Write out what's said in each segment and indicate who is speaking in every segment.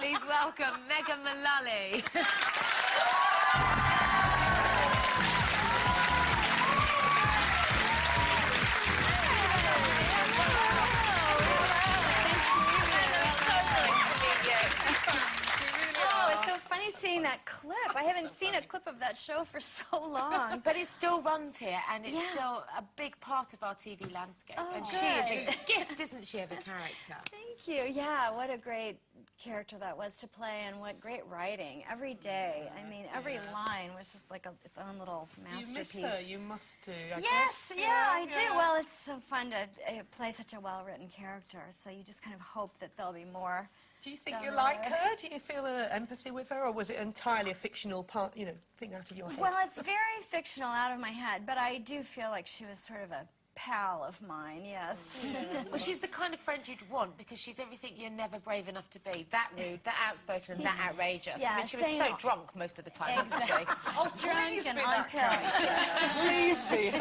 Speaker 1: Please welcome Megan Mullally.
Speaker 2: Seeing that clip. I haven't seen a clip of that show for so long.
Speaker 1: But it still runs here, and it's still a big part of our TV landscape.
Speaker 2: Oh,
Speaker 1: and
Speaker 2: good.
Speaker 1: she is a gift, isn't she, of a character?
Speaker 2: Thank you. Yeah, what a great character that was to play, and what great writing. Every day. I mean, every line was just like its own little masterpiece.
Speaker 3: You miss her, you must do. I
Speaker 2: Yes,
Speaker 3: guess.
Speaker 2: yeah, I do. Well, it's so fun to play such a well-written character, so you just kind of hope that there'll be more.
Speaker 3: Do you think you like her? Do you feel empathy with her, or was it entirely a fictional part, you know, thing out of your head?
Speaker 2: Well, it's very fictional out of my head, but I do feel like she was sort of a pal of mine, yes.
Speaker 1: Well, she's the kind of friend you'd want, because she's everything you're never brave enough to be. That rude, that outspoken, and that outrageous.
Speaker 2: Yeah,
Speaker 1: I mean, she was so drunk most of the time, wasn't she?
Speaker 2: Oh, drunk and on pills.
Speaker 4: Please be.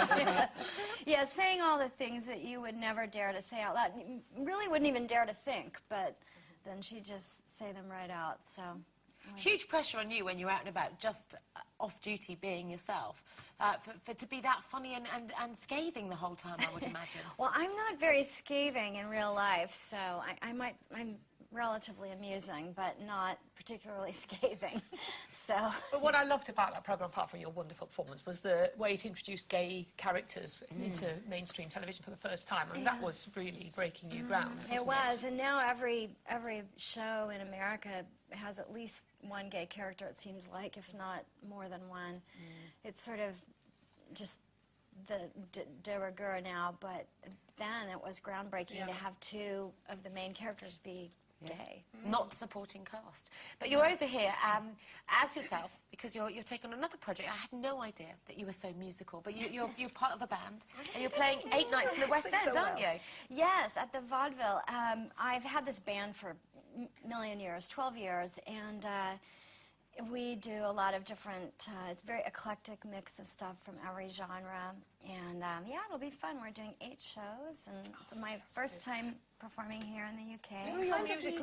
Speaker 2: Yeah, saying all the things that you would never dare to say out loud. You really wouldn't even dare to think, but then she'd just say them right out, so.
Speaker 1: Huge pressure on you when you're out and about, just off-duty being yourself, to be that funny and scathing the whole time, I would imagine.
Speaker 2: Well, I'm not very scathing in real life, so I'm relatively amusing, but not particularly scathing, so.
Speaker 3: But what I loved about that programme, apart from your wonderful performance, was the way it introduced gay characters into mainstream television for the first time, and that was really breaking new ground.
Speaker 2: It was, and now every show in America has at least one gay character, it seems like, if not more than one. It's sort of just the de rigueur now, but then it was groundbreaking to have two of the main characters be gay.
Speaker 1: Not supporting cast. But you're over here as yourself, because you're taking on another project. I had no idea that you were so musical, but you're part of a band, and you're playing 8 nights in the West End, aren't you?
Speaker 2: Yes, at the Vaudeville. I've had this band for a million years, 12 years, and we do a lot of different, it's a very eclectic mix of stuff from every genre, and yeah, it'll be fun. We're doing 8 shows, and it's my first time performing here in the UK.
Speaker 5: What kind of music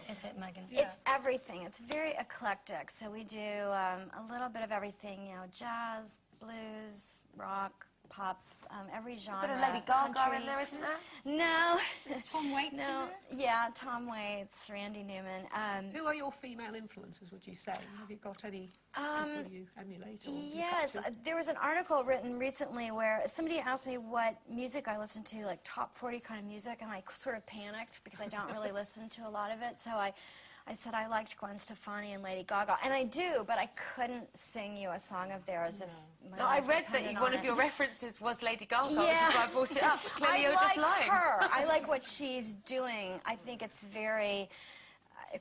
Speaker 5: is it, Megan?
Speaker 2: It's everything. It's very eclectic, so we do a little bit of everything, you know, jazz, blues, rock, pop, every genre.
Speaker 1: Bit of Lady Gaga
Speaker 2: country.
Speaker 1: in there, isn't there?
Speaker 2: No.
Speaker 5: Tom Waits in
Speaker 2: No.
Speaker 5: there?
Speaker 2: Yeah, Tom Waits, Randy Newman.
Speaker 3: Who are your female influences, would you say? Have you got any people you emulate? Or
Speaker 2: Yes, there was an article written recently where somebody asked me what music I listen to, like top 40 kind of music, and I sort of panicked because I don't really listen to a lot of it, so I said I liked Gwen Stefani and Lady Gaga, and I do, but I couldn't sing you a song of theirs if my
Speaker 1: No, I
Speaker 2: life
Speaker 1: read that
Speaker 2: depended
Speaker 1: one
Speaker 2: on
Speaker 1: of
Speaker 2: it.
Speaker 1: your references was Lady Gaga, which is
Speaker 2: Yeah.
Speaker 1: why I brought it up. Clearly,
Speaker 2: I
Speaker 1: you're
Speaker 2: like
Speaker 1: just lying.
Speaker 2: her. I like what she's doing. I think it's very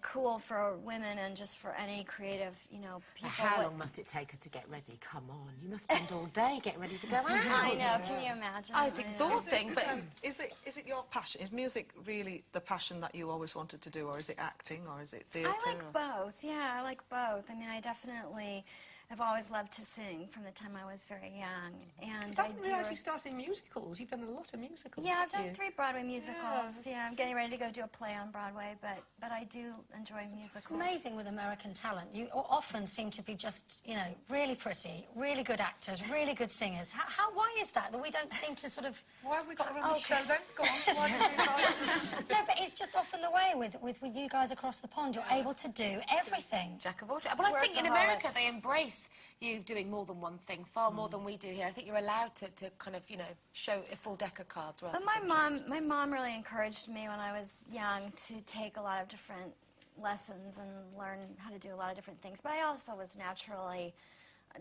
Speaker 2: cool for women and just for any creative, you know, people.
Speaker 1: How long must it take her to get ready? Come on, you must spend all day getting ready to go out.
Speaker 2: I know, can you imagine?
Speaker 1: Oh, it's
Speaker 2: I know.
Speaker 1: exhausting, but...
Speaker 4: Is it your passion? Is music really the passion that you always wanted to do, or is it acting, or is it theatre?
Speaker 2: I like both, yeah, I like both. I mean, I definitely have always loved to sing from the time I was very young. And
Speaker 3: I didn't realise you started in musicals. You've done a lot of musicals.
Speaker 2: Yeah, I've done
Speaker 3: haven't you?
Speaker 2: 3 Broadway musicals. Yeah, I'm getting ready to go do a play on Broadway, but I do enjoy musicals.
Speaker 5: It's amazing with American talent. You often seem to be just, you know, really pretty, really good actors, really good singers. Why is that we don't seem to sort of...
Speaker 3: Why have we got her on the show then? Go on. Why don't we
Speaker 5: No, but it's just often the way with you guys across the pond. You're able to do everything.
Speaker 1: Jack of all trades. Well, I think in America
Speaker 2: Workaholics.
Speaker 1: they embrace you doing more than one thing, far more than we do here. I think you're allowed to kind of, you know, show a full deck of cards.
Speaker 2: But my mom really encouraged me when I was young to take a lot of different lessons and learn how to do a lot of different things. But I also was naturally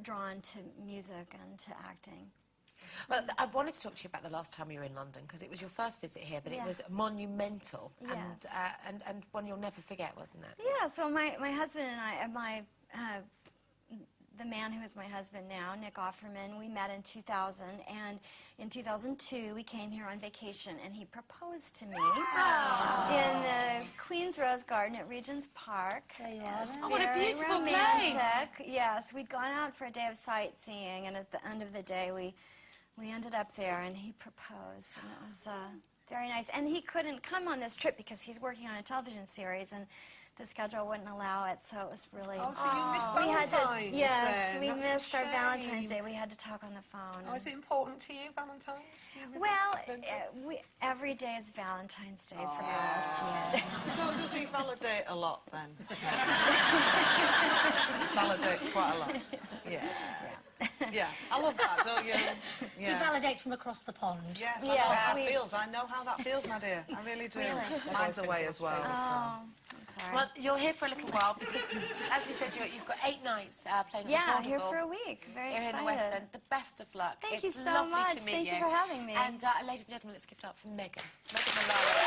Speaker 2: drawn to music and to acting.
Speaker 1: Well, I wanted to talk to you about the last time you were in London, because it was your first visit here, but it was monumental.
Speaker 2: Yes.
Speaker 1: And one you'll never forget, wasn't it?
Speaker 2: Yeah, so my husband and I, the man who is my husband now, Nick Offerman, we met in 2000, and in 2002 we came here on vacation, and he proposed to me in the Queen's Rose Garden at Regent's Park.
Speaker 5: There you are.
Speaker 1: Oh, what a
Speaker 2: Very
Speaker 1: beautiful
Speaker 2: romantic. Yes, we'd gone out for a day of sightseeing, and at the end of the day we ended up there, and he proposed, and it was Very nice. And he couldn't come on this trip because he's working on a television series, and the schedule wouldn't allow it, so it was really...
Speaker 3: Oh, so you missed
Speaker 2: we had
Speaker 3: Valentine's
Speaker 2: to, yes,
Speaker 3: then.
Speaker 2: we
Speaker 3: That's a
Speaker 2: missed our
Speaker 3: shame.
Speaker 2: Valentine's Day. We had to talk on the phone.
Speaker 3: Oh, is it important to you, Valentine's?
Speaker 2: Well, every day is Valentine's Day for us.
Speaker 4: So does he validate a lot then? Validates quite a lot. Yeah. Yeah, I love that, don't you?
Speaker 5: He
Speaker 4: Yeah.
Speaker 5: validates from across the pond.
Speaker 4: Yes, I
Speaker 2: Yes,
Speaker 4: know how
Speaker 2: we-
Speaker 4: that feels. I know how that feels, my dear. I really do.
Speaker 2: Really?
Speaker 4: Mine's away as well.
Speaker 2: Oh, I'm sorry.
Speaker 1: Well, you're here for a little while because, as we said, you've got 8 nights playing
Speaker 2: Yeah,
Speaker 1: at the
Speaker 2: here
Speaker 1: Vaudeville.
Speaker 2: for a week. Very
Speaker 1: Here in
Speaker 2: excited.
Speaker 1: the West End. The best of luck.
Speaker 2: Thank you
Speaker 1: It's
Speaker 2: so
Speaker 1: lovely
Speaker 2: much.
Speaker 1: To meet
Speaker 2: Thank you for having me.
Speaker 1: And ladies and gentlemen, let's give it up for Megan. Megan Mullally.